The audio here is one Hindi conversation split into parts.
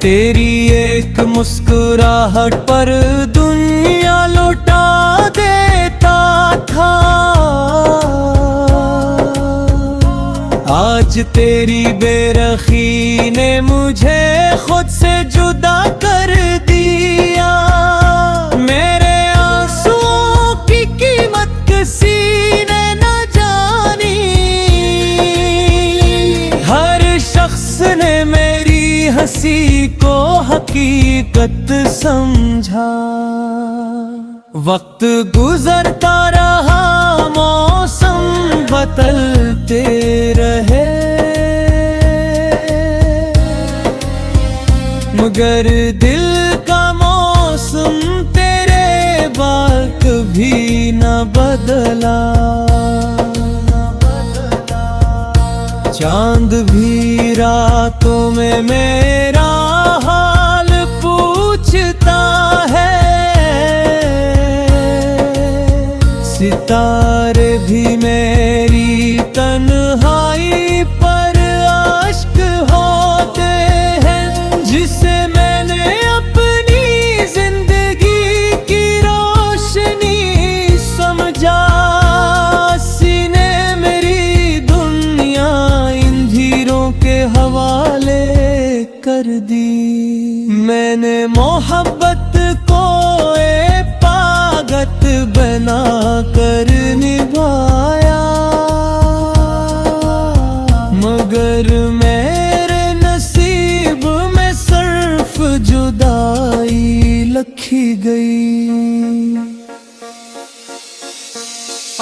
तेरी एक मुस्कुराहट पर दुनिया लौटा देता था। आज तेरी बेरखी ने मुझे खुद से जुदा कर दिया। मेरे आंसुओं की कीमत किसी ने न जानी। हर शख्स ने मेरी हंसी को हकीकत समझा। वक्त गुजरता रहा, मौसम बदलते रहे, मगर दिल का मौसम तेरे बाद कभी न बदला। चांद भी रातों में मेरा हाल पूछता है, सितारे भी मेरी तन्हाई पर आशिक होते हैं। जिसे मैंने अपनी जिंदगी की रोशनी समझा, सीने मेरी दुनिया इन धीरों के हवाले कर दी। मैंने मोहब्बत को पागत बना कर निभाया, मगर मेरे नसीब में सिर्फ जुदाई लिखी गई।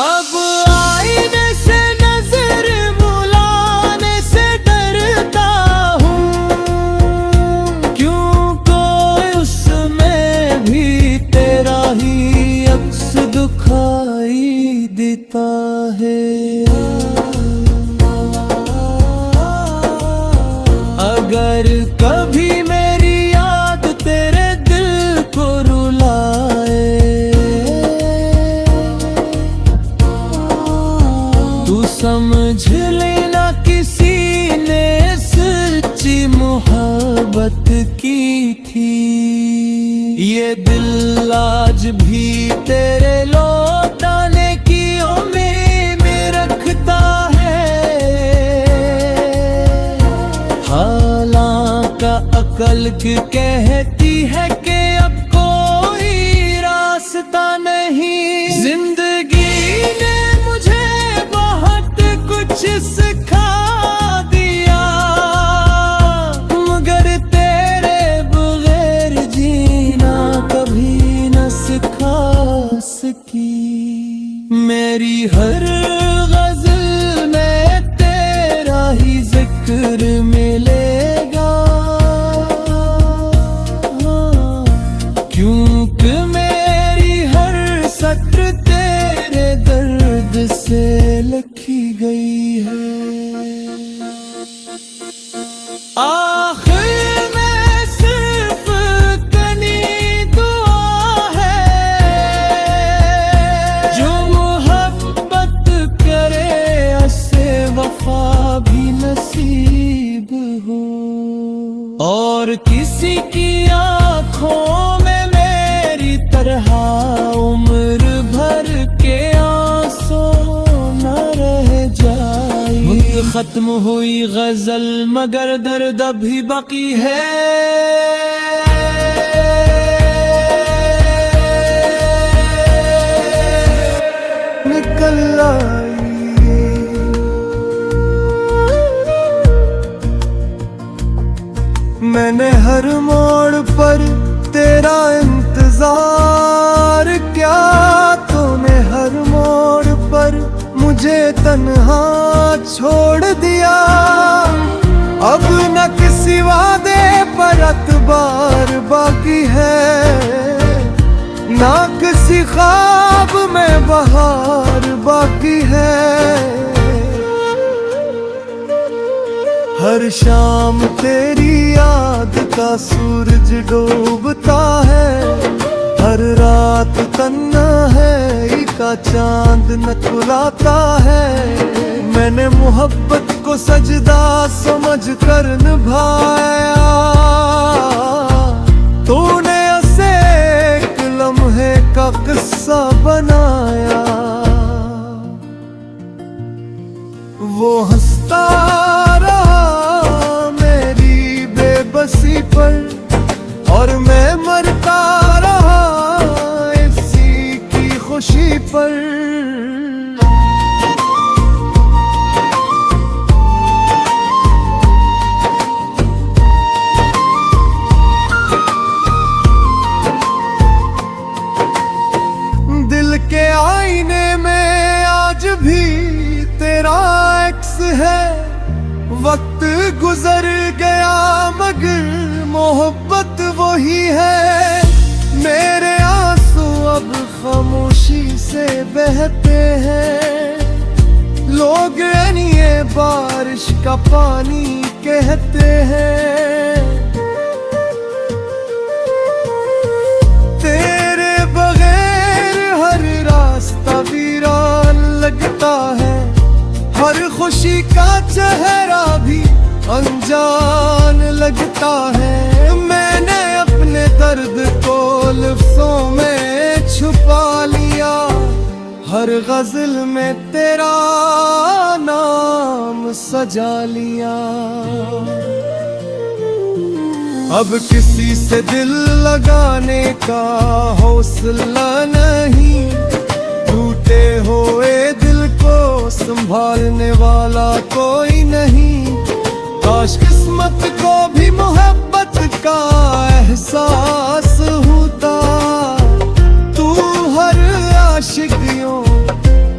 अब आईने से नजर बुलाने से डरता हूँ, क्यों कोई उसमें भी तेरा ही अक्स दिखाई देता है। अगर कभी मेरी याद तेरे दिल को रुलाए, तू समझ लेना किसी ने सच्ची मोहब्बत की थी। ये दिल आज भी तेरे लौटाने की उम्मीद में रखता है। हालांकि अकल कहती है कि अब कोई रास्ता नहीं। जिंदगी ने मुझे बहुत कुछ सिखा दिया, मगर तेरे बगैर जीना कभी न सिखा सकी। मेरी हर गजल में तेरा ही जिक्र मिलेगा, क्योंकि मेरी हर सत्र तेरे दर्द से लिखी गई है। आखिर में सिर्फ तनी दुआ है, जो मोहब्बत करे उसे वफा भी नसीब हो। और किसी की आँखों में मेरी तरह उम्र भर के आंसू न रह जाए। खत्म हुई गजल मगर दर्द अभी बाकी है। निकल आई मैंने हर मोड़ पर तेरा इंतजार किया, तूने हर मोड़ पर मुझे तन्हा छोड़ दिया। अब न किसी वादे पर एतबार बाकी है, ना किसी ख्वाब में बहार बाकी है। हर शाम तेरी याद का सूरज डूबता है, हर रात तन्हाई का चांद नकुलाता है। मैंने मोहब्बत को सजदा समझ कर निभाया, गुजर गया मगर मोहब्बत वही है। मेरे आंसू अब खामोशी से बहते हैं, लोग ये बारिश का पानी कहते हैं। तेरे बगैर हर रास्ता वीरान लगता है, हर खुशी का चेहरा भी अनजान लगता है। मैंने अपने दर्द को लफ्ज़ों में छुपा लिया, हर गजल में तेरा नाम सजा लिया। अब किसी से दिल लगाने का हौसला नहीं, टूटे हुए दिल को संभालने वाला कोई नहीं। काश किस्मत को भी मोहब्बत का एहसास होता, तू हर आशिक यूं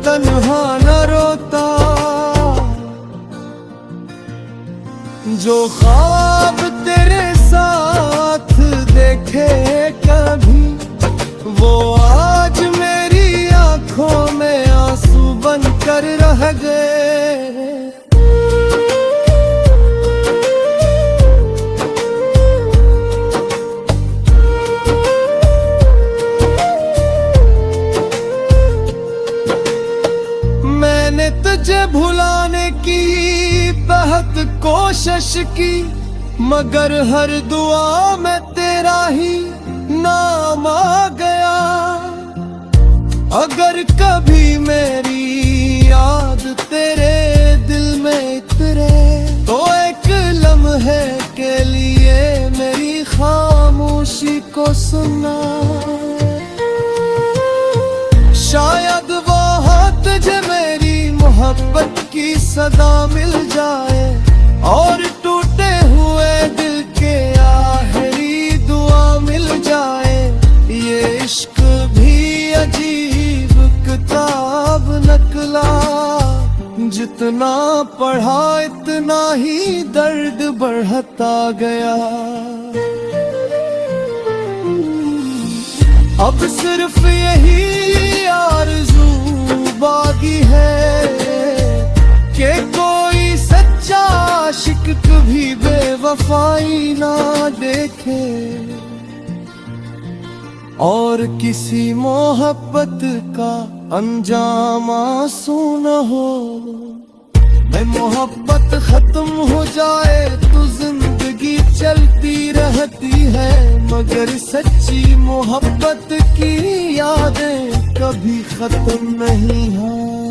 तन्हा न रोता। जो ख्वाब तेरे साथ देखे कभी, वो आज मेरी आंखों में आंसू बनकर रह गए। मैंने तुझे भुलाने की बहुत कोशिश की, मगर हर दुआ में तेरा ही नाम आ गया। अगर कभी मेरी याद तेरे दिल में उतरे, तो एक लम्हे के लिए मेरी खामोशी को सुना। शायद वहाँ तुझे मेरी मोहब्बत की सदा मिल जाए, और टूटे हुए दिल के आखिरी दुआ मिल जाए। ये इश्क भी अजीब किताब निकला, जितना पढ़ा इतना ही दर्द बढ़ता गया। अब सिर्फ यही आरज़ू बाकी है कि कोई सच्चा आशिक कभी बेवफाई ना देखे, और किसी मोहब्बत का अंजाम आंसू न हो। मैं मोहब्बत खत्म हो जाए तो जिंदगी चलती रहती है, मगर सच्ची मोहब्बत की यादें कभी खत्म नहीं हैं।